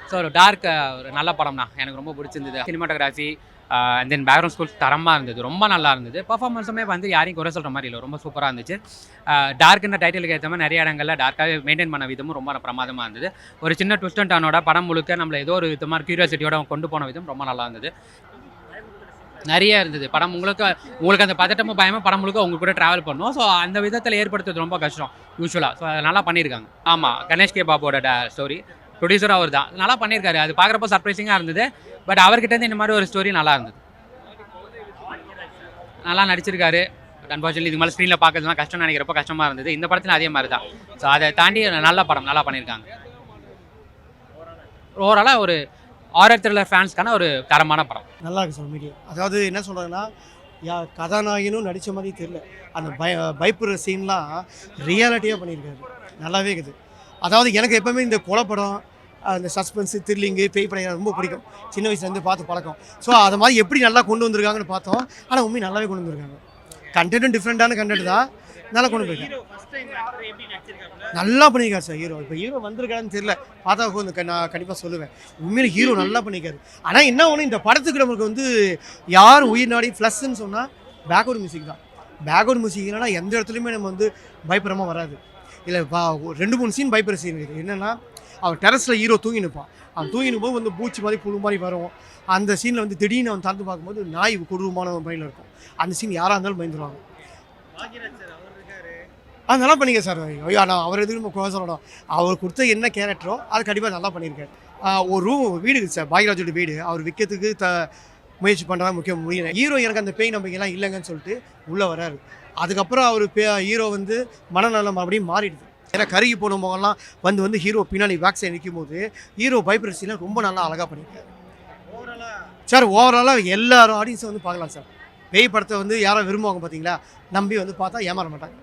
So ஒரு dark ஒரு நல்ல படம் தான், எனக்கு ரொம்ப பிடிச்சிருந்தது. Cinematography and then background score தரமாக இருந்தது, ரொம்ப நல்லா இருந்தது. பர்ஃபார்மன்ஸுமே வந்து யாரையும் குறை சொல்கிற மாதிரி இல்லை, ரொம்ப சூப்பராக இருந்துச்சு. டார்க்குன்ற டைட்டிலுக்கு ஏற்ற மாதிரி நிறைய இடங்களில் டார்க்காகவே மெயின்டைன் பண்ண விதமும் ரொம்ப பிரமாதமாக இருந்தது. ஒரு சின்ன ட்விஸ்ட் அண்ட் டர்னோட படம் முழுக்க நம்மளை ஏதோ ஒரு விதமாக கியூரியாசிட்டியோட கொண்டு போன விதம் ரொம்ப நல்லா இருந்தது. நிறைய இருந்தது படம். உங்களுக்கு அந்த பதட்டமும் பயமாக படம் முழுக்க உங்க கூட ட்ராவல் பண்ணும். ஸோ அந்த விதத்தில் ஏற்படுத்துறது ரொம்ப கஷ்டம் யூஸ்வலாக. ஸோ அதை நல்லா பண்ணியிருக்காங்க. ஆமாம், கணேஷ் கே பாபோட ஸ்டோரி, ப்ரொடியூசர் அவர் தான், நல்லா பண்ணியிருக்காரு. அது பார்க்குறப்போ சர்ப்ரைசிங்காக இருந்தது. பட் அவர்கிட்ட இந்த மாதிரி ஒரு ஸ்டோரி நல்லா இருந்தது, நல்லா நடிச்சிருக்காரு. பட் அன்ஃபார்ச்சுனேட்லி இது மாதிரி ஸ்க்ரீனில் பார்க்கறதுலாம் கஷ்டம் நினைக்கிறப்போ கஷ்டமாக இருந்தது. இந்த படத்தில் அதே மாதிரி தான். ஸோ அதை தாண்டி நல்ல படம், நல்லா பண்ணியிருக்காங்க. ஓவராலாக ஒரு ஹாரர் த்ரில்லர் ஃபேன்ஸ்க்கான ஒரு தரமான படம். நல்லா இருக்கு சார் மீடியா. அதாவது என்ன சொல்கிறதுன்னா, கதாநாயகனும் நடித்த மாதிரி தெரியல. அந்த பயப்படுற சீன்லாம் ரியாலிட்டியாக பண்ணியிருக்காரு, நல்லாவே இருக்குது. அதாவது எனக்கு எப்போவுமே இந்த கொலைப்படம், அந்த சஸ்பென்ஸு, த்ரில்லிங்கு, பேய் படம் ரொம்ப பிடிக்கும். சின்ன வயசுலேருந்து பார்த்து பழக்கம். ஸோ அதை மாதிரி எப்படி நல்லா கொண்டு வந்திருக்காங்கன்னு பார்த்தோம். ஆனால் உண்மை நல்லாவே கொண்டு வந்திருக்காங்க. கண்டென்ட்டும் டிஃப்ரெண்ட்டான கண்டென்ட் தான், நல்லா கொண்டு போயிருக்காங்க. நல்லா பண்ணியிருக்காரு சார் ஹீரோ. இப்போ ஹீரோ வந்திருக்காருன்னு தெரியல, பார்த்தா கொஞ்சம் நான் கண்டிப்பாக சொல்லுவேன். உண்மையில ஹீரோ நல்லா பண்ணியிருக்காரு. ஆனால் என்ன ஒன்று, இந்த படத்துக்கு நம்மளுக்கு வந்து யார் உயிர் நாடி ப்ளஸ்ன்னு சொன்னால் பேக்ரவுண்ட் மியூசிக் தான். பேக்ரவுண்ட் மியூசிக் இல்லைனா எந்த இடத்துலையுமே நம்ம வந்து பயப்படுறமா வராது. இல்லை 2-3 சீன் பயப்படுற சீன் இருக்குது. என்னென்னா, அவன் டெரஸில் ஹீரோ தூங்கி நிற்பான். அவன் தூங்கி நிற்போது வந்து பூச்சி மாதிரி புழு மாதிரி வரும். அந்த சீனில் வந்து திடீர்னு அவன் திறந்து பார்க்கும்போது நாய் கொடூரமான மைண்டில் இருக்கும். அந்த சீன் யாராக இருந்தாலும் பயந்துருவாங்க. நல்லா பண்ணிக்க சார். ஐயோ, நான் அவர் எதுக்கு நம்ம குறை சொல்லணும். அவர் கொடுத்த என்ன கேரக்டரோ அது கண்டிப்பாக நல்லா பண்ணியிருக்காரு. ஒரு வீடு இருக்குது சார், பாக்யராஜோட வீடு. அவர் விற்கிறதுக்கு முயற்சி பண்ணுறாங்க. முடியல ஹீரோ. எனக்கு அந்த பேய் நம்பிக்கைலாம் இல்லைங்கன்னு சொல்லிட்டு உள்ளே வராரு. அதுக்கப்புறம் அவர் ஹீரோ வந்து மனநலம் மறுபடியும் மாறிடுது. ஏன்னா கருகி போன முகம்லாம் வந்து ஹீரோ பின்னாடி பேக் சைடு நிற்கும் போது ஹீரோ பயப்படுறதுலாம் ரொம்ப நல்லா அழகாக பண்ணியிருக்காரு சார். ஓவராலாக எல்லாரும் ஆடியன்ஸை வந்து பார்க்கலாம் சார். பேய் படத்தை வந்து யாரும் விரும்புவாங்க பார்த்தீங்களா, நம்பி வந்து பார்த்தா ஏமாற மாட்டாங்க.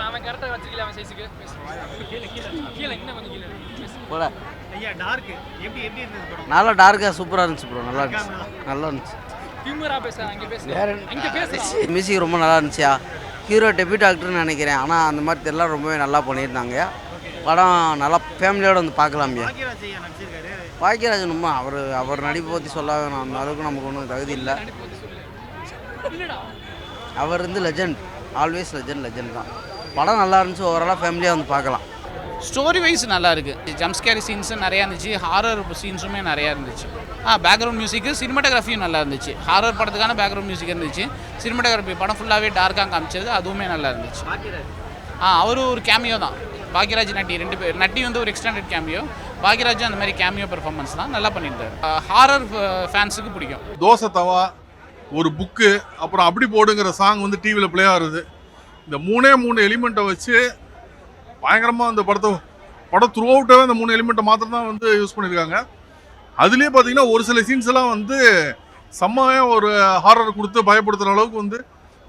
அவன் கரெக்டாக வச்சுக்கல, அவன் சைஸுக்கு கீழே இன்னும் கொஞ்சம் கீழே போல. ஐயா டார்க் எப்படி இருந்தது படம்? நல்லா டார்க்காக சூப்பராக இருந்துச்சு ப்ரோ, நல்லா இருந்துச்சு, நல்லா இருந்துச்சு. திமுறா பேசுகிறேன், அங்கே பேசுகிறேன். மியூசிக் ரொம்ப நல்லா இருந்துச்சியா. ஹீரோ டெபியூட் ஆக்டர்னு நினைக்கிறேன். ஆனால் அந்த மாதிரி தெரியல, ரொம்பவே நல்லா பண்ணியிருந்தாங்க. படம் நல்லா ஃபேமிலியோடு வந்து பார்க்கலாம்யா. பாக்கியராஜன் ரொம்ப அவர் நடிப்பை பற்றி சொல்ல வேணும், அந்த அளவுக்கு நமக்கு ஒன்றும் தகுதி இல்லை. அவர் வந்து லெஜண்ட், ஆல்வேஸ் லெஜண்ட் தான். படம் நல்லா இருந்துச்சு, ஓவராலாக ஃபேமிலியாக வந்து பார்க்கலாம். ஸ்டோரி வைஸ் நல்லா இருக்குது. ஜம்ப்ஸ்கேரி சீன்ஸும் நிறையா இருந்துச்சு, ஹாரர் சீன்ஸுமே நிறையா இருந்துச்சு. பேக்ரவுண்ட் மியூசிக்கு, சினிமாட்டோகிராஃபியும் நல்லா இருந்துச்சு. ஹாரர் படத்துக்கான பேக்ரவுண்ட் மியூசிக் இருந்துச்சு. சினிமாட்டோகிராஃபி படம் ஃபுல்லாகவே டார்க்காக காமிச்சது, அதுவுமே நல்லா இருந்துச்சு. அவரும் ஒரு கேமியோ தான். பாக்யராஜ் நட்டி 2 பேர். நட்டி வந்து ஒரு எக்ஸ்டெண்டட் கேமியோ, பாக்யராஜ் அந்த மாதிரி கேமியோ பெர்ஃபார்மன்ஸ் தான் நல்லா பண்ணியிருந்தார். ஹாரர் ஃபேன்ஸுக்கு பிடிக்கும். தோசை தவா, ஒரு புக்கு, அப்புறம் அப்படி போடுங்கிற சாங் வந்து டிவியில் ப்ளே ஆகுது. இந்த 3 எலிமெண்ட்டை வச்சு பயங்கரமாக அந்த படம் த்ரூ அவுட்டாகவே அந்த 3 எலிமெண்ட்டை மாத்திரம் தான் வந்து யூஸ் பண்ணியிருக்காங்க. அதுலேயே பார்த்தீங்கன்னா ஒரு சில சீன்ஸ் எல்லாம் வந்து செம்மையாக ஒரு ஹாரர் கொடுத்து பயப்படுத்துகிற அளவுக்கு வந்து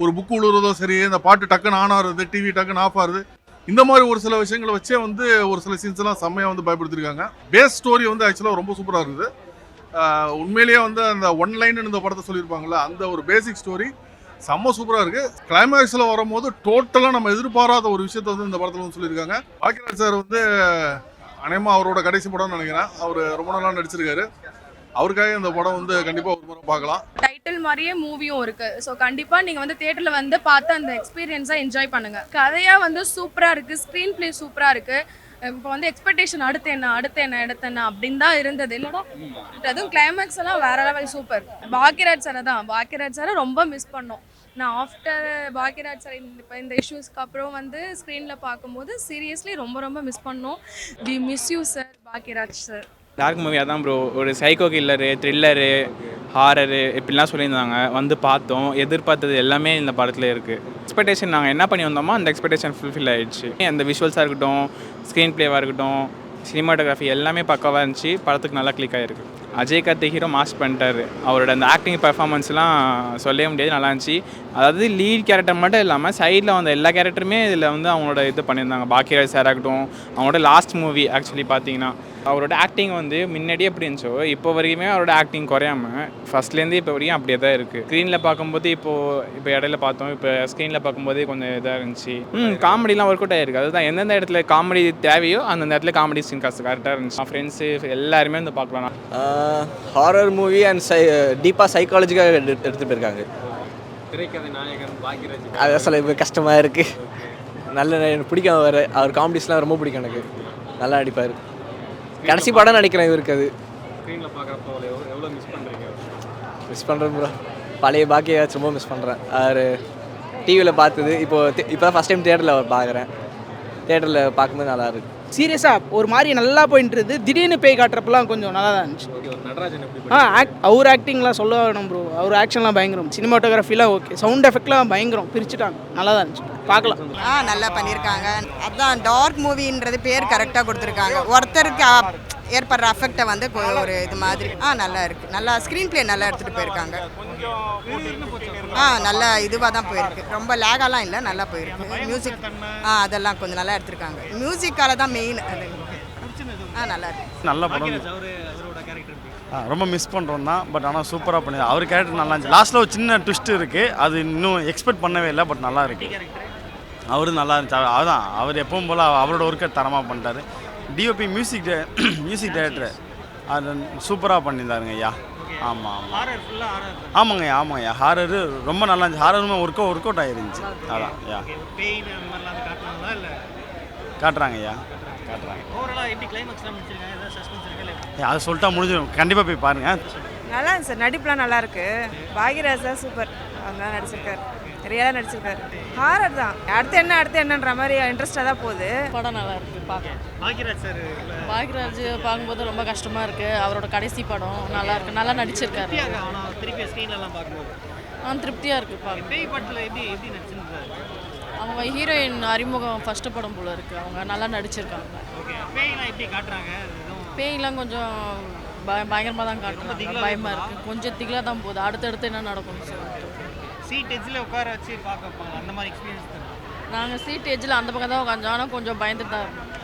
ஒரு புக்கு உழுவுறதோ சரி, இந்த பாட்டு டக்குன்னு ஆன் ஆகுறது, டிவி டக்குன்னு ஆஃப் ஆகுது, இந்த மாதிரி ஒரு சில விஷயங்களை வச்சே வந்து ஒரு சில சீன்ஸ் எல்லாம் செம்மையாக வந்து பயப்படுத்திருக்காங்க. பேஸ் ஸ்டோரி வந்து ஆக்சுவலாக ரொம்ப சூப்பராக இருக்குது. உண்மையிலேயே வந்து அந்த ஒன் லைன் இந்த படத்தை சொல்லியிருப்பாங்களே, அந்த ஒரு பேசிக் ஸ்டோரி செம்ம சூப்பராக இருக்குது. கிளைமேக்ஸில் வரும்போது டோட்டலாக நம்ம எதிர்பாராத ஒரு விஷயத்த வந்து இந்த படத்தில் வந்து சொல்லியிருக்காங்க. பாக்யராஜ் சார் வந்து அநேகமாக அவரோட கடைசி படம்னு நினைக்கிறேன். அவர் ரொம்ப நல்லா நடிச்சிருக்காரு. அவருக்காக இந்த படம் வந்து கண்டிப்பாக ஒரு முறை பார்க்கலாம். டைட்டில் மாதிரியே மூவியும் இருக்கு. ஸோ கண்டிப்பாக நீங்கள் வந்து தியேட்டரில் வந்து பார்த்து அந்த எக்ஸ்பீரியன்ஸாக என்ஜாய் பண்ணுங்கள். கதையாக வந்து சூப்பராக இருக்குது, ஸ்க்ரீன் பிளே சூப்பராக இருக்குது. இப்போ வந்து எக்ஸ்பெக்டேஷன் அடுத்து என்ன அப்படின்னு தான் இருந்தது இல்லைடா. அதுவும் கிளைமேக்ஸ் எல்லாம் வேற லெவல் சூப்பர். பாக்யராஜ் சாரை ரொம்ப மிஸ் பண்ணோம். நான் ஆஃப்டர் பாக்யராஜ் சார் இந்த இஷ்யூஸ்க்கு அப்புறம் வந்து ஸ்க்ரீனில் பார்க்கும்போது சீரியஸ்லி ரொம்ப மிஸ் பண்ணோம். We miss you sir, Bhagyaraj sir. Dark movie அதான் ப்ரோ, ஒரு சைக்கோ கில்லரு, த்ரில்லரு, ஹாரரு இப்படிலாம் சொல்லியிருந்தாங்க. வந்து பார்த்தோம், எதிர்பார்த்தது எல்லாமே இந்த படத்தில் இருக்குது. எக்ஸ்பெக்டேஷன் நாங்கள் என்ன பண்ணி வந்தோமோ அந்த எக்ஸ்பெக்டேஷன் ஃபுல்ஃபில் ஆகிடுச்சு. அந்த விஷுவல்ஸாக இருக்கட்டும், ஸ்க்ரீன் ப்ளேவாக இருக்கட்டும், சினிமாட்டோகிராஃபி எல்லாமே பக்காவாக இருந்துச்சு. படத்துக்கு நல்லா கிளிக் ஆகிருக்கு. அஜய் கார்த்திக் ஹீரோ மாஸ் பண்ணிட்டாரு. அவரோட அந்த ஆக்டிங் பெர்ஃபார்மன்ஸ்லாம் சொல்லவே முடியாது, நல்லா இருந்துச்சு. அதாவது லீட் கேரக்டர் மட்டும் இல்லாமல் சைடில் வந்த எல்லா கேரக்டருமே இதில் வந்து அவங்களோட இது பண்ணியிருந்தாங்க. பாக்கியராஜ் சார் ஆகட்டும், அவங்களோட லாஸ்ட் மூவி ஆக்சுவலி பார்த்தீங்கன்னா அவரோட ஆக்டிங் வந்து முன்னாடியே எப்படி இருந்துச்சோ இப்போ வரைக்குமே அவரோட ஆக்டிங் குறையாமல் ஃபஸ்ட்லேருந்து இப்போ வரைக்கும் அப்படியே தான் இருக்குது. ஸ்க்ரீனில் பார்க்கும்போது இப்போ இடையில பார்த்தோம், இப்போ ஸ்க்ரீனில் பார்க்கும்போதே கொஞ்சம் இதாக இருந்துச்சு. காமெடிலாம் ஒர்க் அவுட் ஆகிருக்கு. அதுதான் எந்தெந்த இடத்துல காமெடி தேவையோ அந்தந்த இடத்துல காமெடி சீன் கரெக்டாக இருந்துச்சு. ஃப்ரெண்ட்ஸு எல்லாருமே வந்து பார்க்கலாம். ஹாரர் மூவி அண்ட் டீப்பாக சைக்காலஜிக்காக எடுத்துகிட்டு போயிருக்காங்க. திரைக்கதை நாயகன் பாக்கியராஜ் அதான் சொல்ல இப்போ கஷ்டமாக இருக்குது. எனக்கு பிடிக்கும் அவர் காமெடிஸ்லாம் ரொம்ப பிடிக்கும் எனக்கு. நல்லா நடிப்பார். கடைசி படம் நினைக்கிறேன் இவருக்கு. அது ஸ்க்ரீனில் பார்க்குறப்போ எவ்வளோ மிஸ் பண்ணுறீங்க? மிஸ் பண்ணுறேன் ப்ரோ. பழைய பாக்கியராஜ் ரொம்ப மிஸ் பண்ணுறேன். அவர் டிவியில் பார்த்தது இப்போ தான் ஃபஸ்ட் டைம் தேட்டரில் பார்க்குறேன். தேட்டரில் பார்க்கும்போது நல்லா இருக்குது. சீரியஸாக ஒரு மாதிரி நல்லா போயிட்டுருது. திடீர்னு பேய் காட்டுறப்பெல்லாம் கொஞ்சம் நல்லா தான் இருந்துச்சு. நடராஜன் எப்படி? அவர் ஆக்டிங்லாம் சொல்ல வேணும் ப்ரோ. அவர் ஆக்ஷன்லாம் பயங்கரம். சினிமாட்டோகிராஃபிலாம் ஓகே. சவுண்ட் எஃபெக்ட்லாம் பயங்கரம். பிரிச்சுட்டாங்க. நல்லா தான் இருந்துச்சு. பார்க்கலாம். நல்லா பண்ணியிருக்காங்க. அதான் டார்க் மூவின்றது பேர் கரெக்டாக கொடுத்துருக்காங்க. ஒருத்தருக்கு ஏற்படுற அஃபெக்டை வந்து ஒரு இது மாதிரி நல்லா இருக்குது. நல்லா ஸ்க்ரீன் ப்ளே நல்லா எடுத்துகிட்டு போயிருக்காங்க. நல்லா இதுவாக தான் போயிருக்கு. ரொம்ப லேகாலாம் இல்லை, நல்லா போயிருக்கு. மியூசிக் அதெல்லாம் கொஞ்சம் நல்லா எடுத்திருக்காங்க. மியூசிக்கால தான் மெயின். அது நல்லா இருக்கு. நல்ல படம். ரொம்ப மிஸ் பண்ணுறோம் தான். பட் ஆனால் சூப்பராக பண்ணி அவர் கேரக்டர் நல்லா இருந்துச்சு. லாஸ்ட்டில் ஒரு சின்ன ட்விஸ்ட் இருக்குது, அது இன்னும் எக்ஸ்பெக்ட் பண்ணவே இல்லை. பட் நல்லா இருக்குது. அவரும் நல்லா இருந்துச்சு. அதுதான் அவர் எப்பவும் போல் அவரோட ஒர்க்கை தரமாக பண்ணிட்டாரு. டிஓபி மியூசிக் டைரக்டர் அது சூப்பராக பண்ணியிருந்தாருங்க ஐயா. ஆமாம் ஆமாங்கய்யா. ஹாரரு ரொம்ப நல்லா இருந்துச்சு. ஹாரருமே ஒர்க் அவுட் ஆகிருந்துச்சு. அதான் ஐயா காட்டுறாங்க ஐயா. அதை சொல்லிட்டா முடிஞ்சிடும். கண்டிப்பாக போய் பாருங்கள். நல்லா இருந்துச்சு சார். நடிப்புலாம் நல்லா இருக்கு. Bhagyaraj sir super. அதெல்லாம் நடிச்சிருக்காரு. ரியலாக நடிச்சிருக்காரு. ஹாரர் தான். அடுத்து என்னன்ற மாதிரி இன்ட்ரெஸ்டாக தான் போகுது. படம் நல்லா இருக்கு பார்க்க. பாக்யராஜ் பார்க்கும்போது ரொம்ப கஷ்டமா இருக்கு. அவரோட கடைசி படம் நல்லா இருக்கு. நல்லா நடிச்சிருக்காரு. திருப்தியாக இருக்கு பார்க்க. அவங்க ஹீரோயின் அறிமுகம் ஃபர்ஸ்ட் படம் போல இருக்கு. அவங்க நல்லா நடிச்சிருக்காங்க. பேய்லாம் கொஞ்சம் பயங்கரமாக தான் காட்டுறாங்க. பயமாக இருக்குது. கொஞ்சம் திகிலாக தான் போகுது. அடுத்தடுத்து என்ன நடக்கும்னு சொல்லிட்டு. சீட் எஜ்ஜில் உட்கார வச்சு பார்க்க அந்த மாதிரி எக்ஸ்பீரியன்ஸ். நாங்கள் சீட் எஜ்ஜில் அந்த பக்கம் தான் உட்காந்தோம். ஆனால் கொஞ்சம் பயந்துட்டு தான் இருக்கோம்.